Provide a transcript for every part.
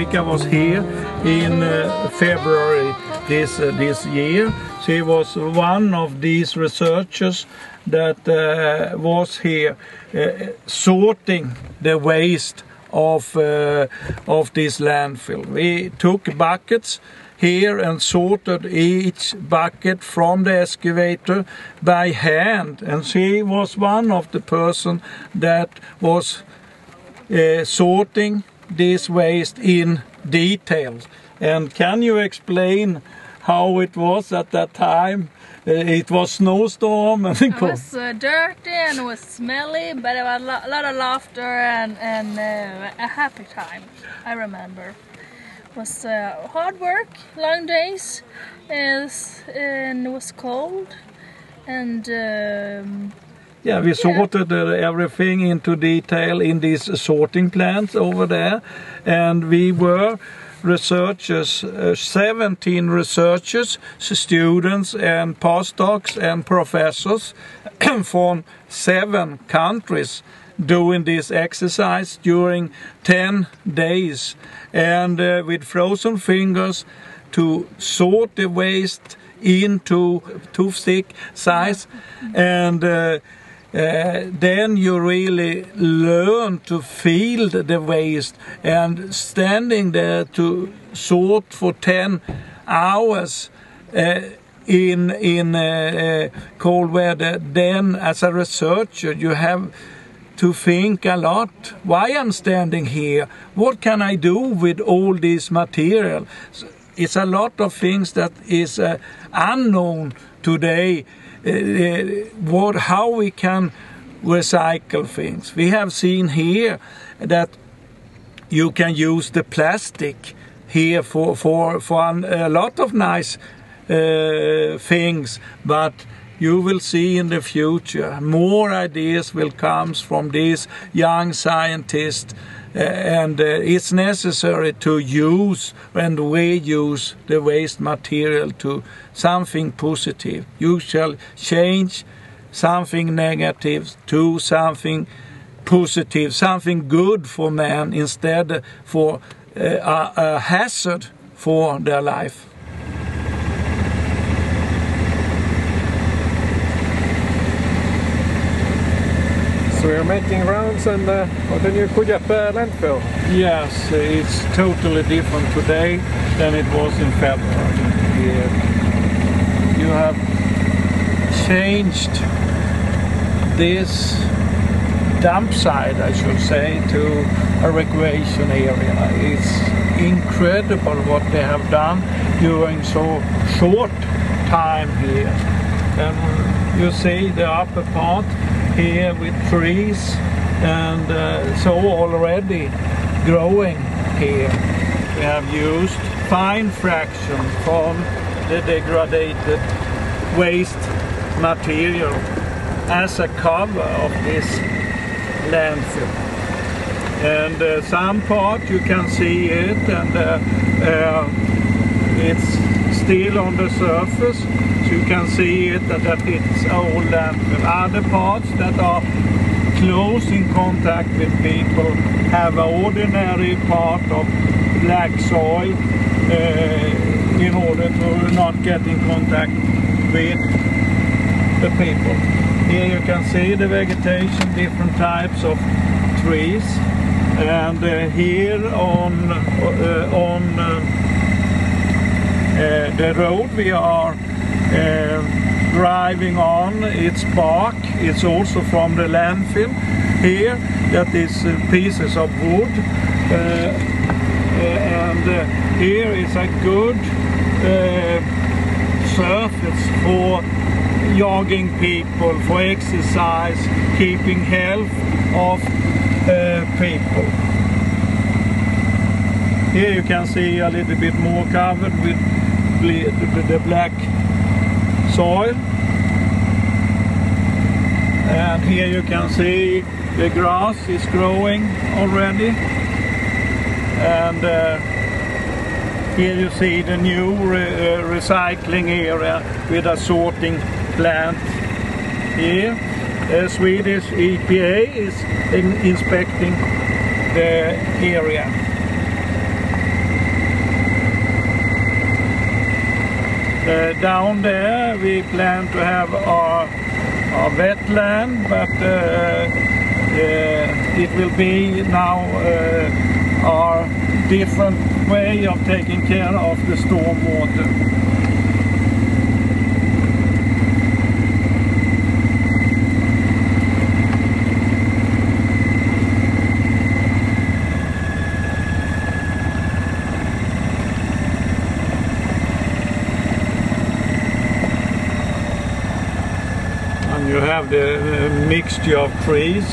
Monica was here in February this year. She was one of these researchers that was here sorting the waste of this landfill. We took buckets here and sorted each bucket from the excavator by hand, and she was one of the person that was sorting this waste in detail. And can you explain how it was at that time? It was snowstorm and it was dirty and it was smelly, but it was a lot of laughter and a happy time. I remember. It was hard work, long days, and it was cold, and yeah, we sorted everything into detail in these sorting plants over there, and we were researchers, 17 researchers, students and postdocs and professors from 7 countries doing this exercise during 10 days, and with frozen fingers to sort the waste into toothstick size, and then you really learn to feel the waste, and standing there to sort for 10 hours in cold weather, then as a researcher you have to think a lot. Why I'm standing here? What can I do with all this material? It's a lot of things that is unknown today. How we can recycle things. We have seen here that you can use the plastic here for a lot of nice things, but you will see in the future more ideas will come from these young scientists, and it's necessary to use and reuse the waste material to something positive. You shall change something negative to something positive, something good for man instead for a hazard for their life. So you're making rounds on the new Kudjape landfill? Yes, it's totally different today than it was in February. You have changed this dump site, I should say, to a recreation area. It's incredible what they have done during so short time here. And you see the upper part here with trees, and so already growing here. We have used fine fraction from the degraded waste material as a cover of this landfill. And some part you can see it, and it's still on the surface. You can see it that it's old landfill. Other parts that are close in contact with people have an ordinary part of black soil in order to not get in contact with the people. Here you can see the vegetation, different types of trees, and here on the road we are driving on, it's bark. It's also from the landfill. Here that is pieces of wood, and here is a good surface for jogging people, for exercise, keeping health of people. Here you can see a little bit more covered with the black soil, and here you can see the grass is growing already, and here you see the new recycling area with a sorting plant. Here the Swedish EPA is inspecting the area. Down there we plan to have our wetland, but it will be now our different way of taking care of the stormwater. You have the mixture of trees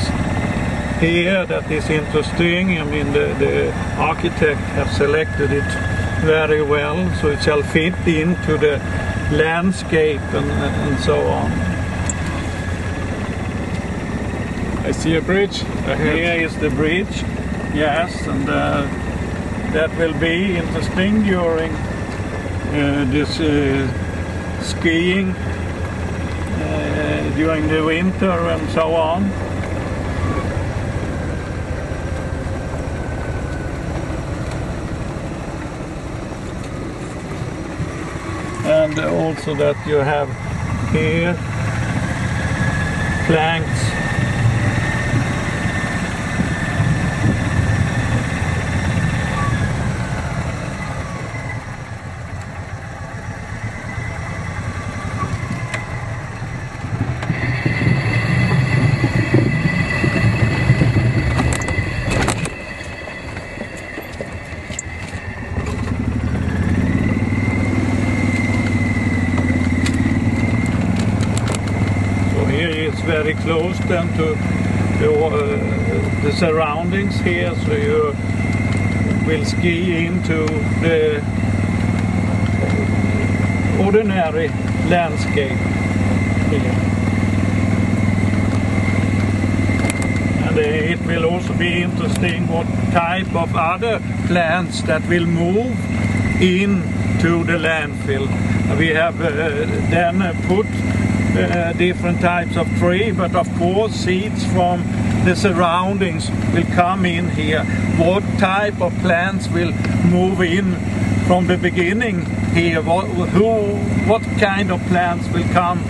here that is interesting. I mean, the architect have selected it very well, so it shall fit into the landscape and so on. I see a bridge ahead. Here is the bridge, yes, and that will be interesting during this skiing. During the winter and so on. And also that you have here planks. Very close then to the surroundings here, so you will ski into the ordinary landscape here. And it will also be interesting what type of other plants that will move into the landfill. We have then put different types of tree, but of course seeds from the surroundings will come in here. What type of plants will move in from the beginning here? What kind of plants will come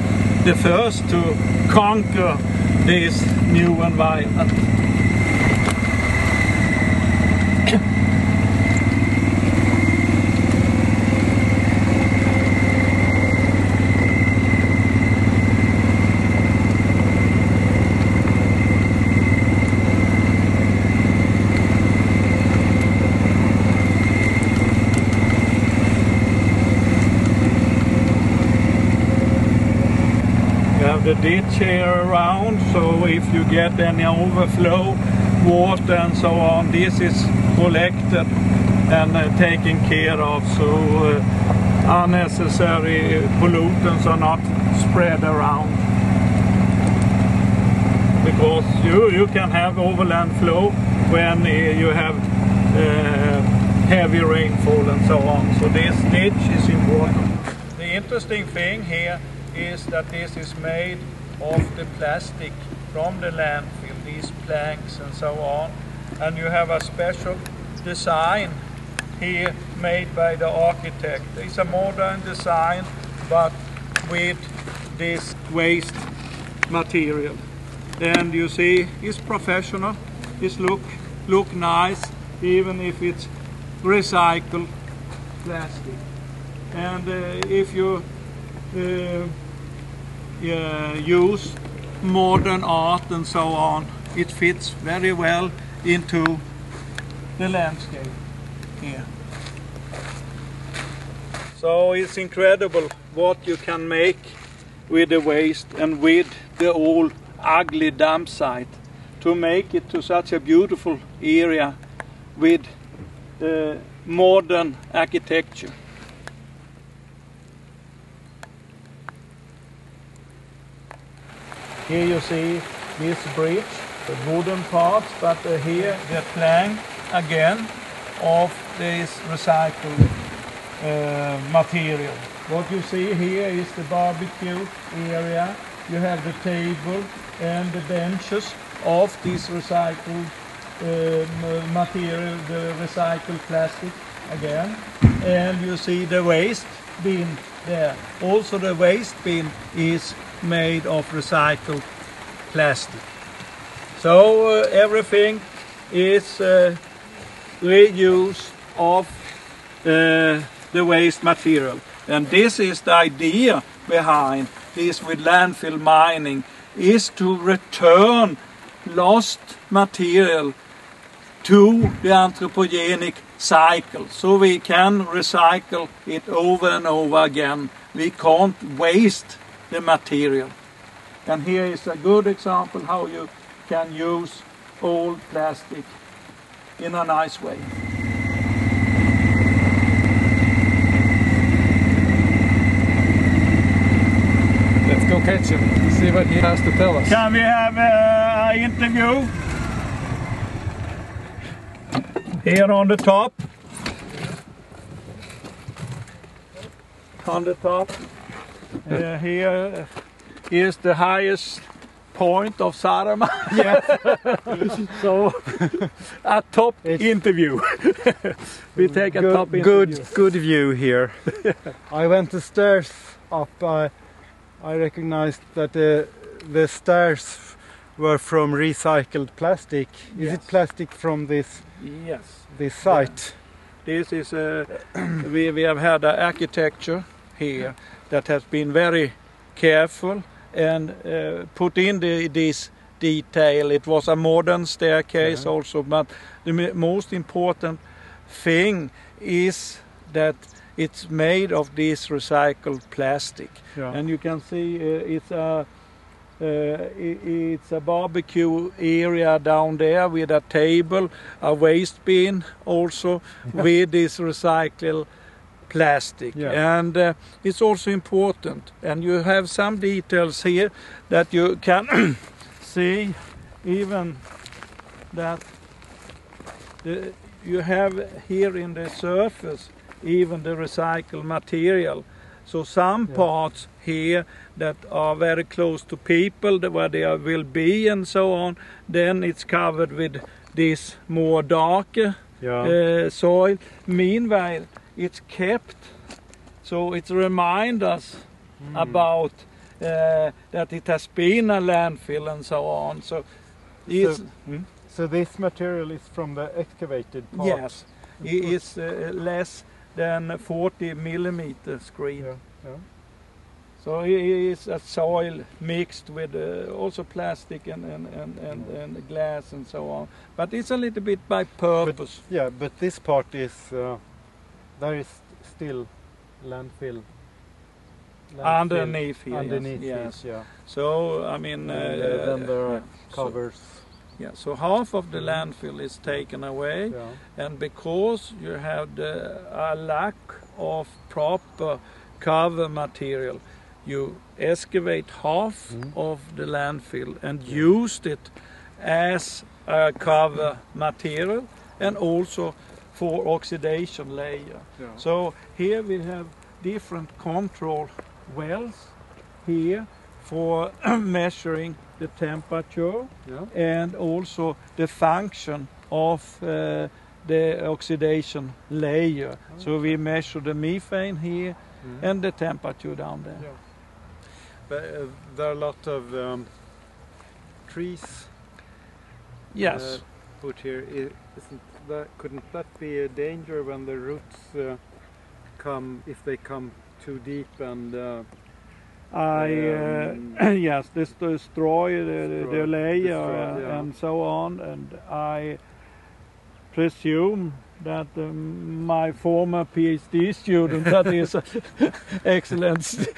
the first to conquer this new environment? The ditch here around, so if you get any overflow water and so on, this is collected and taken care of, so unnecessary pollutants are not spread around, because you can have overland flow when you have heavy rainfall and so on, so this ditch is important. The interesting thing here is that this is made of the plastic from the landfill, these planks and so on, and you have a special design here made by the architect. It's a modern design, but with this waste material. And you see, it's professional, it look nice, even if it's recycled plastic. And if you use modern art and so on, it fits very well into the landscape here. So it's incredible what you can make with the waste and with the old ugly dump site to make it to such a beautiful area with modern architecture. Here you see this bridge, the wooden parts, but here the plank again of this recycled material. What you see here is the barbecue area. You have the table and the benches of this recycled material, the recycled plastic again. And you see the waste bin there. Also the waste bin is made of recycled plastic. So everything is reuse of the waste material. And this is the idea behind this with landfill mining, is to return lost material to the anthropogenic cycle, so we can recycle it over and over again. We can't waste the material. And here is a good example how you can use old plastic in a nice way. Let's go catch him, see what he has to tell us. Can we have an interview? Here on the top. On the top. Here is the highest point of Saaremaa. Yes. So a top interview. We take a top interview. Good view here. I went the stairs up. I recognized that the stairs were from recycled plastic. Is Yes. it plastic from this site? This is we have had an architecture here that has been very careful and put in this detail. It was a modern staircase also, but the most important thing is that it's made of this recycled plastic. And you can see it's a barbecue area down there with a table, a waste bin also with this recycled plastic. And it's also important, and you have some details here that you can see, even that you have here in the surface even the recycled material. So some parts here that are very close to people, where they will be and so on, then it's covered with this more darker soil. Meanwhile, it's kept, so it reminds us about that it has been a landfill and so on. So this material is from the excavated part? Yes, it is less than 40 millimeter screen. So it is a soil mixed with also plastic and glass and so on. But it's a little bit by purpose. But this part is there is still landfill underneath here. Underneath, yes. Yeah. So I mean, then there are covers. So half of the landfill is taken away, and because you have a lack of proper cover material, you excavate half of the landfill and used it as a cover material and also for oxidation layer. So here we have different control wells here for measuring the temperature and also the function of the oxidation layer. So we measure the methane here and the temperature down there. But there are a lot of trees put here. Couldn't that be a danger when the roots if they come too deep and yes, this destroy the layer and so on, and I presume that my former PhD student, that is excellent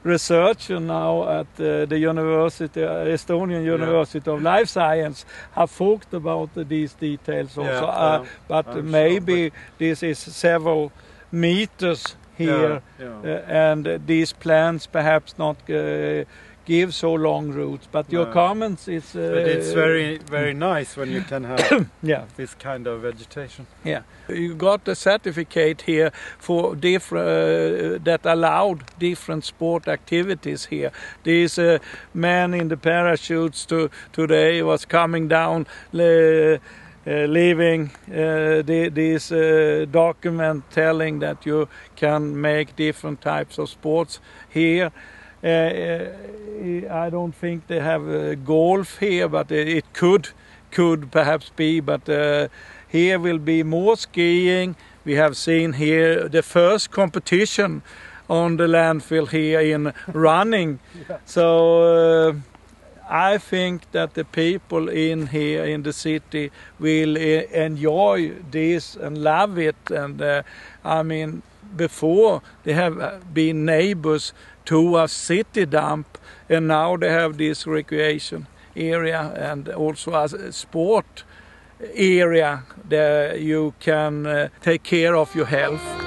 researcher now at the university, Estonian University of Life Science, have talked about these details also. But maybe this is several meters here, and these plants perhaps not give so long roots. But your comments is... but it's very, very nice when you can have this kind of vegetation. You got a certificate here for different that allowed different sport activities here. This man in the parachutes today was coming down leaving this document telling that you can make different types of sports here. I don't think they have golf here, but it could perhaps be. But here will be more skiing. We have seen here the first competition on the landfill here in running. Yeah. So I think that the people in here in the city will enjoy this and love it. And I mean, before they have been neighbors to a city dump, and now they have this recreation area and also a sport area that you can take care of your health.